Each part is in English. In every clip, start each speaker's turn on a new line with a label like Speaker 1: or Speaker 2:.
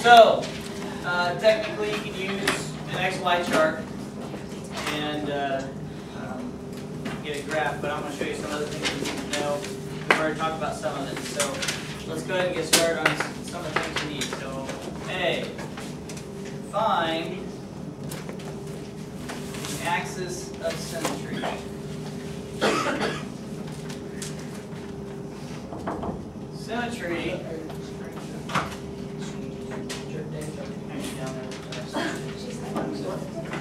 Speaker 1: So, technically you can use an XY chart and get a graph, but I'm going to show you some other things you need to know. We've already talked about some of it. So, let's go ahead and get started on some of the things you need. So, A, find the axis of symmetry. Symmetry.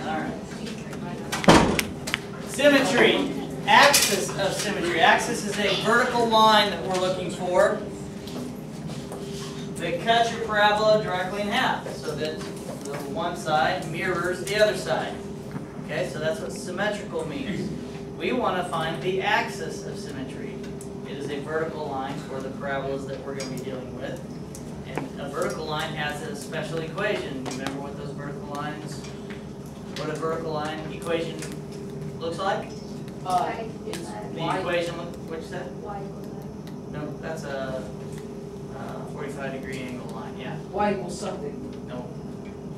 Speaker 1: Alright. Symmetry. Axis of symmetry. Axis is a vertical line that we're looking for that cuts your parabola directly in half so that the one side mirrors the other side. Okay, so that's what symmetrical means. We want to find the axis of symmetry. It is a vertical line for the parabolas that we're going to be dealing with. And a vertical line has a special equation. Do you remember what those vertical lines, what a vertical line equation looks like?
Speaker 2: It's
Speaker 1: The
Speaker 2: y.
Speaker 1: equation, what'd you say?
Speaker 3: Y equals
Speaker 1: No, that's a 45-degree angle line, yeah.
Speaker 2: Y equals something.
Speaker 1: No.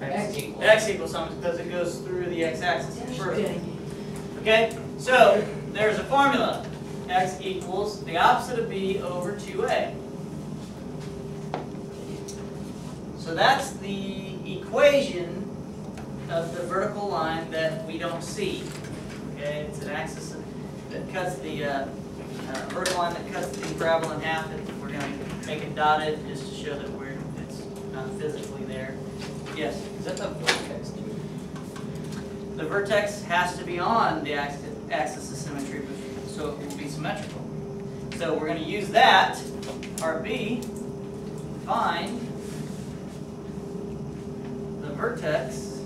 Speaker 2: X equals.
Speaker 1: X equals something because it goes through the x-axis. It's vertical.
Speaker 2: Dang
Speaker 1: Okay, so there's a formula. X equals the opposite of b over 2a. So that's the equation of the vertical line that we don't see. Okay, it's an axis that cuts the vertical line that cuts the parabola in half. And we're going to make it dotted just to show that it's not physically there. Yes.
Speaker 2: Is that the vertex too?
Speaker 1: The vertex has to be on the axis of symmetry, so it will be symmetrical. So we're going to use that, part B, find the vertex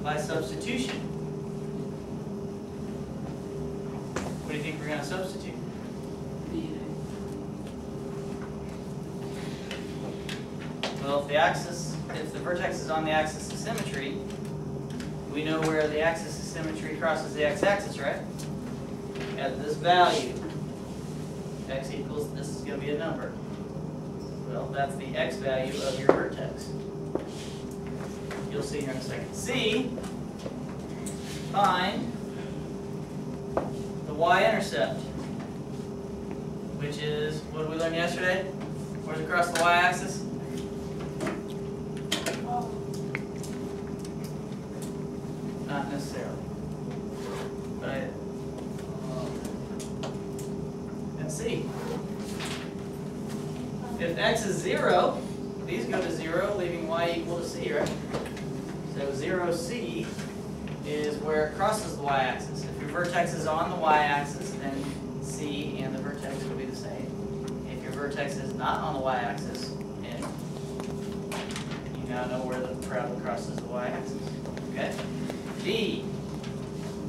Speaker 1: by substitution. What do you think we're going to substitute? Well, if the vertex is on the axis of symmetry, we know where the axis of symmetry crosses the x-axis, right? At this value, x equals, this is going to be a number. Well, that's the x value of your vertex. You'll see here in a second. C, find the y-intercept, which is, what did we learn yesterday? Where's it across the y-axis? Not necessarily. But and C. If x is 0, these go to 0, leaving y equal to c, right? So 0c is where it crosses the y-axis. If your vertex is on the y-axis, then c and the vertex will be the same. If your vertex is not on the y-axis, then you now know where the parabola crosses the y-axis. Okay? D.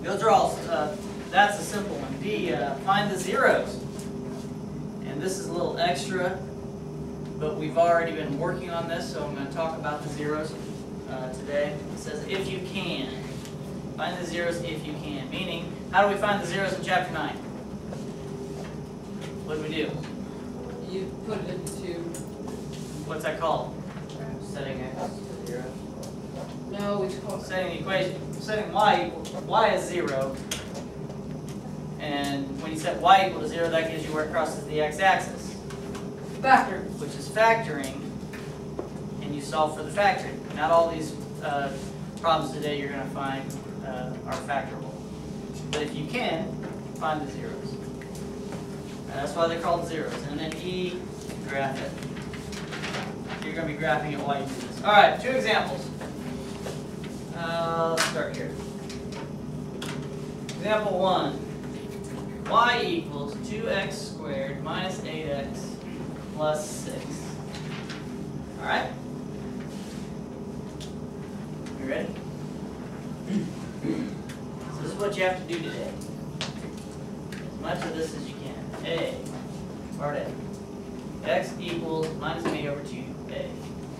Speaker 1: Those are all, that's a simple one. D, find the zeros. And this is a little extra, but we've already been working on this, so I'm going to talk about the zeros today. It says, if you can. Find the zeros if you can. Meaning, how do we find the zeros in Chapter 9? What do we do?
Speaker 2: You put it into
Speaker 1: What's that called?
Speaker 2: setting x to 0. No, it's called
Speaker 1: Setting the equation. Setting y equal, y is 0. And when you set y equal to 0, that gives you where it crosses the x-axis,
Speaker 2: factor.
Speaker 1: which is factoring, and you solve for the factoring. Not all these problems today you're going to find are factorable. But if you can, find the zeros. And that's why they're called zeros. And then E, graph it. You're going to be graphing it while you do this. All right, 2 examples. Let's start here. Example 1. Y equals 2x squared minus 8x plus 6. All right? You ready? So this is what you have to do today. As much of this as you can. A, part A. X equals minus b over 2a.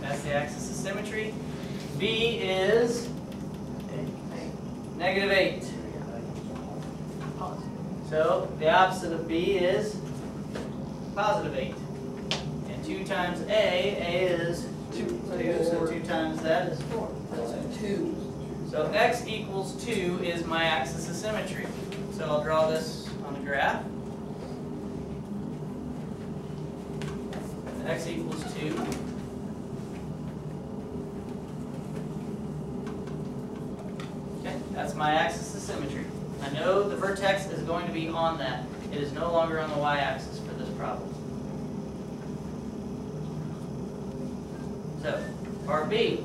Speaker 1: That's the axis of symmetry. B is negative 8. So the opposite of b is positive 8. And 2 times A is 2. So 2 times that is 4.
Speaker 2: That's 2.
Speaker 1: So x equals 2 is my axis of symmetry. So I'll draw this on the graph. X equals 2. Okay, that's my axis of symmetry. I know the vertex is going to be on that. It is no longer on the y-axis for this problem. So, part B.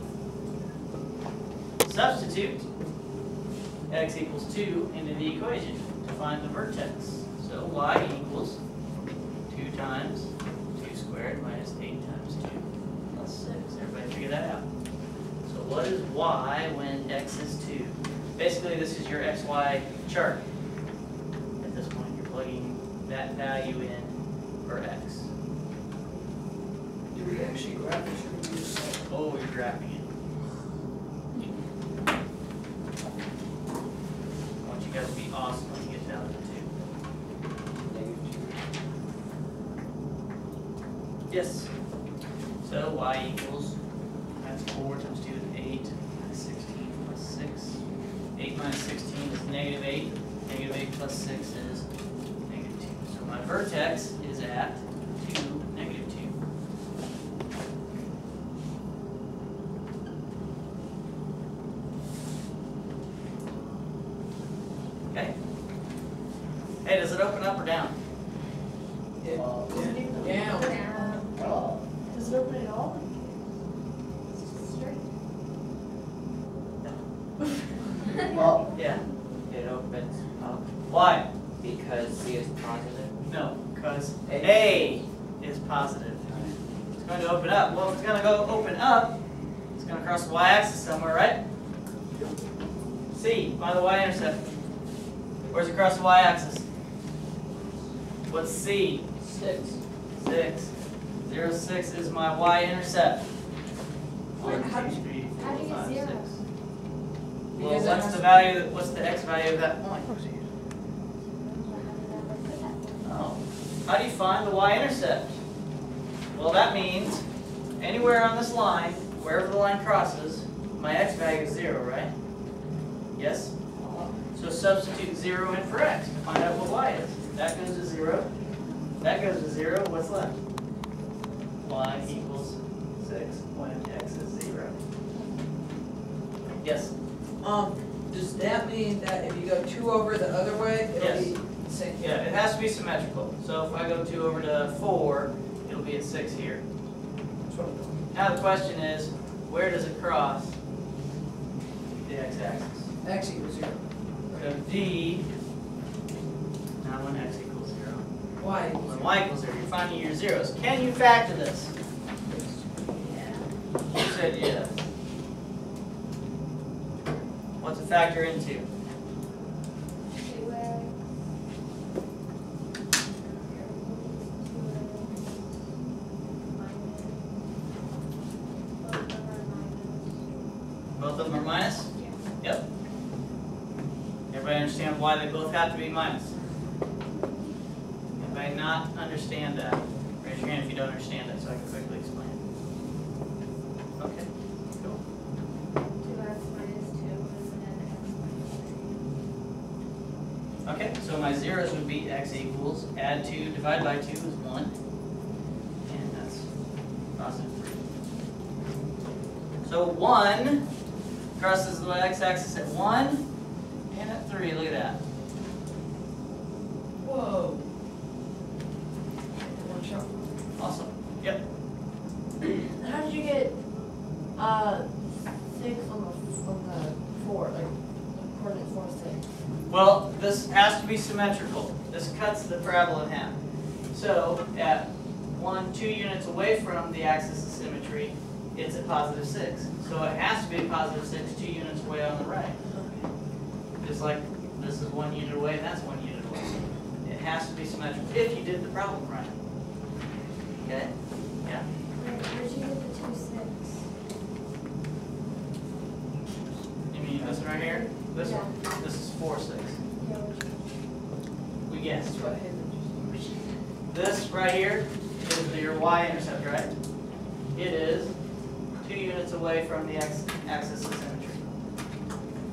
Speaker 1: Substitute x equals 2 into the equation to find the vertex. So y equals 2 times 2 squared minus 8 times 2 plus 6. Everybody figure that out. So what is y when x is 2? Basically, this is your xy chart. At this point, you're plugging that value in for x.
Speaker 2: Do we actually graph it? Should we use that?
Speaker 1: Oh, you're graphing it. I want you guys to be awesome when you get down to 2. Yes. So y equals, that's 4 times 2 is 8, minus 16 plus 6. 8 minus 16 is negative 8. Negative 8 plus 6 is negative 2. So my vertex is at 2, negative 2. Okay. Hey, does it open up or down?
Speaker 2: Down.
Speaker 3: Does it open at all? It's just straight.
Speaker 4: Well,
Speaker 1: Yeah. It opens up. Why?
Speaker 4: because C is positive.
Speaker 1: No, because A is positive. It's going to open up. Well, if it's going to go open up, it's going to cross the y-axis somewhere, right? C, find the y-intercept. Where's it cross the y-axis? What's C?
Speaker 2: 6.
Speaker 1: 6. 0, 6 is my y-intercept.
Speaker 3: Well,
Speaker 1: 1,
Speaker 3: how
Speaker 1: 2,
Speaker 3: do
Speaker 1: 3,
Speaker 3: you
Speaker 1: 4,
Speaker 3: get
Speaker 1: 5, 6.
Speaker 3: 0?
Speaker 1: Well,
Speaker 2: Because it
Speaker 1: what's
Speaker 2: has
Speaker 1: the
Speaker 2: to-
Speaker 1: value? What's the x value of that point? Oh. How do you find the y-intercept? Well, that means anywhere on this line, wherever the line crosses, my x value is 0, right? Yes? So substitute 0 in for x to find out what y is. That goes to 0. That goes to 0. What's left? Y equals 6 when x is 0. Yes?
Speaker 2: Does that mean that if you go 2 over the other way, it'll
Speaker 1: Yes.
Speaker 2: be the same?
Speaker 1: Yeah, it has to be symmetrical. So if I go 2 over to 4, it'll be at 6 here.
Speaker 2: That's what I'm doing.
Speaker 1: Now the question is, where does it cross the x-axis?
Speaker 2: X equals 0.
Speaker 1: So D, now when x equals 0.
Speaker 2: Y equals
Speaker 1: When
Speaker 2: 0.
Speaker 1: y equals 0, you're finding your zeros. Can you factor this? You said yes. What's it factor into? Both of them are minus? Yep. Everybody understand why they both have to be minus? Anybody not understand that? Raise your hand if you don't understand it so I can quickly explain. Okay, cool.
Speaker 3: 2x minus 2 is then x minus 3.
Speaker 1: Okay, so my zeros would be x equals, add 2, divide by 2 is 1. And that's positive 3. So 1 crosses the x-axis at 1 and at 3. Look at that.
Speaker 2: Whoa. One shot.
Speaker 1: Awesome. Yep.
Speaker 3: How did you get 6 on the 4, like coordinate 4, 6?
Speaker 1: Well, this has to be symmetrical. This cuts the parabola in half. So at 1, 2 units away from the axis of symmetry, it's at positive 6. So it has to be positive 6, 2 units away on the right. Just like this is 1 unit away and that's 1 unit away. It has to be symmetrical if you did the problem right. Okay? Yeah?
Speaker 3: Where'd you get the 2, 6?
Speaker 1: You mean this one right here? This
Speaker 3: Yeah.
Speaker 1: one? This is 4, 6.
Speaker 3: Yeah, where'd you
Speaker 1: We guessed.
Speaker 2: That's what happened.
Speaker 1: This right here is the your y-intercept, right? It is 2 units away from the x-axis of symmetry.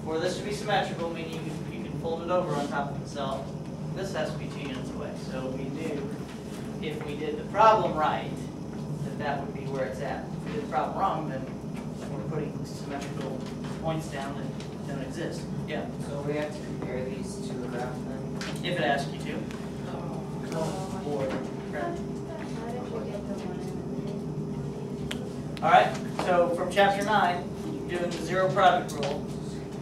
Speaker 1: For this to be symmetrical, meaning you can fold it over on top of itself, this has to be 2 units away. So we knew if we did the problem right, that would be where it's at. If we did the problem wrong, then we're putting symmetrical points down that don't exist. Yeah.
Speaker 4: So we have to compare these to a graph then?
Speaker 1: If it asks you to. Or Alright, so from chapter 9, doing the zero product rule,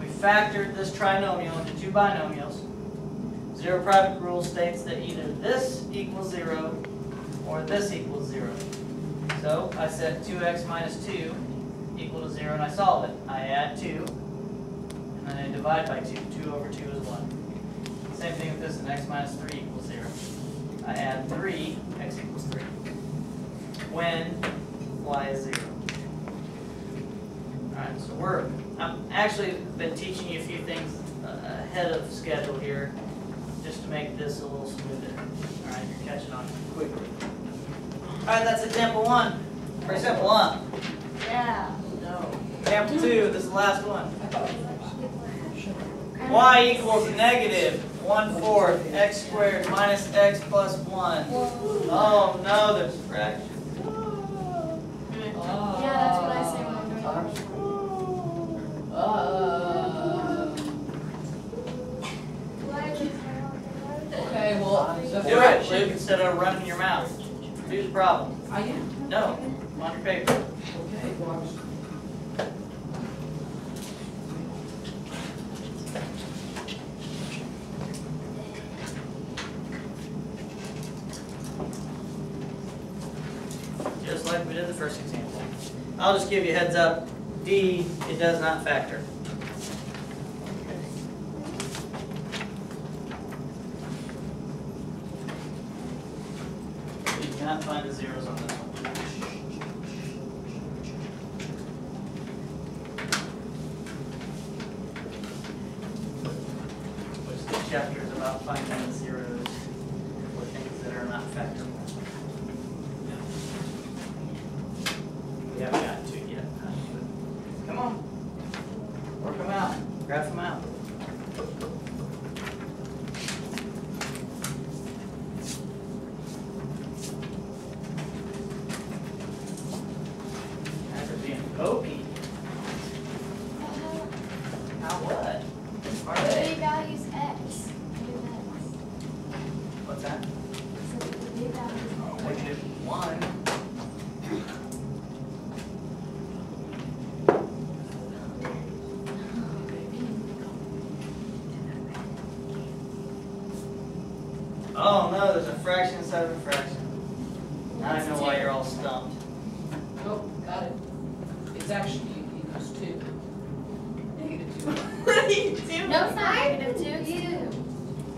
Speaker 1: we factored this trinomial into 2 binomials. Zero product rule states that either this equals 0 or this equals 0. So I set 2x minus 2 equal to 0 and I solve it. I add 2 and then I divide by 2. 2 over 2 is 1. Same thing with this, and x minus 3 equals 0. I add 3, x equals 3. When y is 0. Alright, so I've actually been teaching you a few things ahead of schedule here, just to make this a little smoother. Alright, you're catching on quickly. Alright, that's example 1. Pretty simple, huh?
Speaker 3: Yeah.
Speaker 2: No.
Speaker 1: Example 2, this is the last one. Y equals negative 1/4 x squared minus x plus 1. Oh no, there's a fraction.
Speaker 3: Yeah, that's what I say when I'm doing
Speaker 2: Okay, well, the
Speaker 1: Do it,
Speaker 2: fraction.
Speaker 1: Luke, instead of running your mouth. Do the problem.
Speaker 2: I am.
Speaker 1: No, on your paper.
Speaker 2: Okay, well,
Speaker 1: Just like we did the first example. I'll just give you a heads up. D, it does not factor. You cannot find the zeros on this one. Which the chapter is about finding the zeros for things that are not factorable. We haven't got to it yet. Come on. Work them out. Graph them out. After being pokey. How what? Are
Speaker 5: The
Speaker 1: they?
Speaker 5: b value's x.
Speaker 1: What's that?
Speaker 5: So the b value's
Speaker 1: Negative 1. Oh no, there's a fraction inside of a fraction. Now I know why you're all stumped.
Speaker 2: oh, got it. It's actually equals 2. Negative 2.
Speaker 3: What are you doing?
Speaker 5: No, it's not negative 2, it's 2.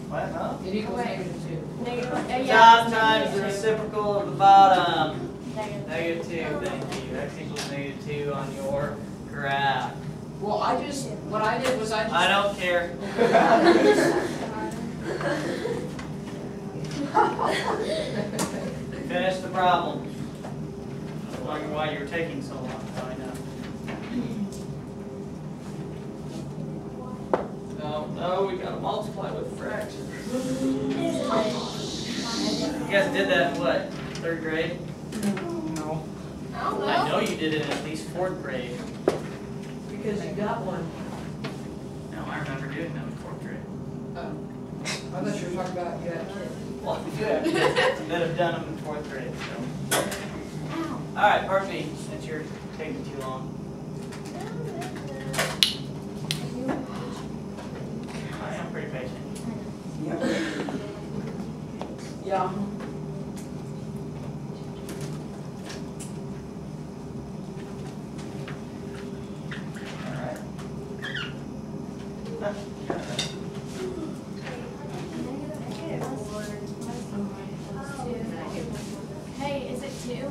Speaker 1: What? No?
Speaker 2: It equals
Speaker 3: Wait.
Speaker 2: negative 2.
Speaker 3: Negative.
Speaker 1: Top times the reciprocal of the bottom.
Speaker 3: Negative.
Speaker 1: Negative 2, thank you. X equals negative 2 on your graph.
Speaker 2: Well, what I did was
Speaker 1: I don't care. Finish the problem. I was wondering why you were taking so long. Now I know. No, we gotta multiply with fractions. You guys did that in what? 3rd grade?
Speaker 2: No.
Speaker 3: I don't
Speaker 1: I
Speaker 3: know.
Speaker 1: know you did it in at least 4th grade.
Speaker 2: Because you got one.
Speaker 1: No, I remember doing them in 4th grade.
Speaker 2: I thought you were talking about you had a kid.
Speaker 1: Well, you have kids that have done them in 4th grade, so. Alright, pardon me, since you're taking too long. I am pretty patient.
Speaker 2: Yeah.
Speaker 1: Alright.
Speaker 5: Hey, is it 2?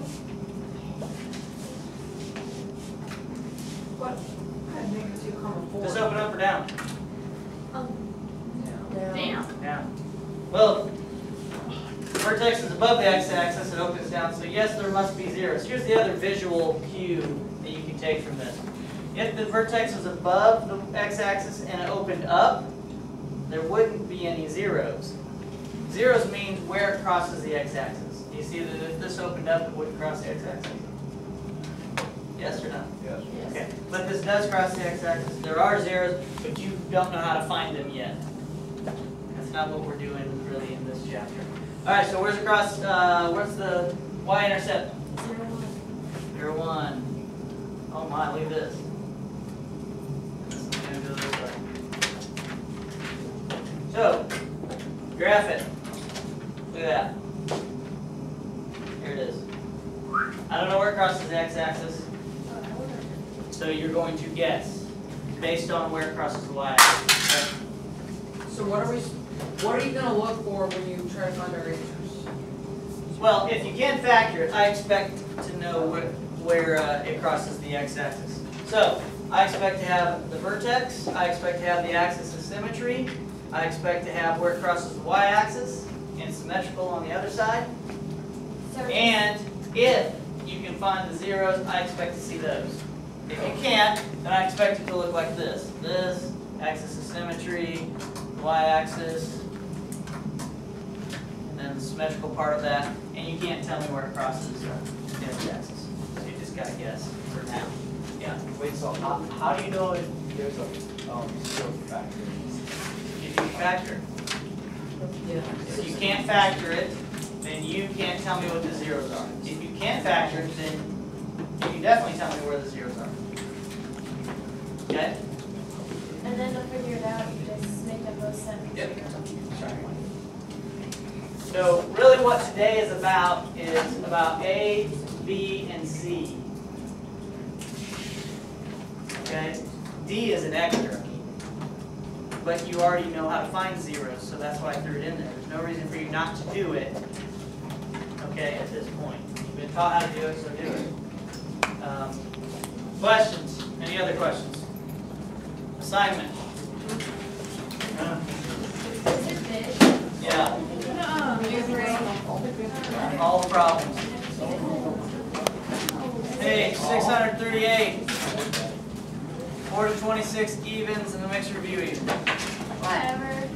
Speaker 2: What? I had negative 2, 4.
Speaker 1: Just open up or down?
Speaker 5: Damn.
Speaker 1: Down. Well, vertex is above the x-axis, it opens down. down. So yes, there must be zeros. Here's the other visual cue that you can take from this. If the vertex was above the x-axis and it opened up, there wouldn't be any zeros. Zeros means where it crosses the x-axis. Do you see that if this opened up, it wouldn't cross the x-axis? Yes or no?
Speaker 6: Yes.
Speaker 1: Okay, but this does cross the x-axis. There are zeros, but you don't know how to find them yet. That's not what we're doing really in this chapter. All right, so where's the cross? Where's the y-intercept? 0, 1. Oh my, look at this. This is going to go this way. So, graph it. Look at that. Here it is. I don't know where it crosses the x-axis. So you're going to guess based on where it crosses the y-axis. Okay?
Speaker 2: So what are you gonna look for when you try to find our answers?
Speaker 1: Well, if you can't factor it, I expect to know where it crosses the x-axis. So I expect to have the vertex. I expect to have the axis of symmetry. I expect to have where it crosses the y-axis and symmetrical on the other side. And if you can find the zeros, I expect to see those. If you can't, then I expect it to look like this. This, axis of symmetry, y-axis, and then the symmetrical part of that. And you can't tell me where it crosses the x-axis. So you just got to guess for now. Yeah?
Speaker 6: Wait, so how do you know if there's a zero factor?
Speaker 1: If you factor.
Speaker 2: Yeah.
Speaker 1: If you can't factor it, then you can't tell me what the zeros are. If you can't factor it, then you can definitely tell me where the zeros are. Okay?
Speaker 5: And then to figure it out, you just make them both set.
Speaker 1: Yep. So really what today is about A, B, and C. Okay? D is an extra. But you already know how to find zeros, so that's why I threw it in there. There's no reason for you not to do it, okay, at this point. You've been taught how to do it, so do it. Questions? Any other questions? Assignment.
Speaker 5: Is it big?
Speaker 1: Yeah. All the problems. Page 638. 4 to 26 evens and the mixed review even.
Speaker 5: Whatever.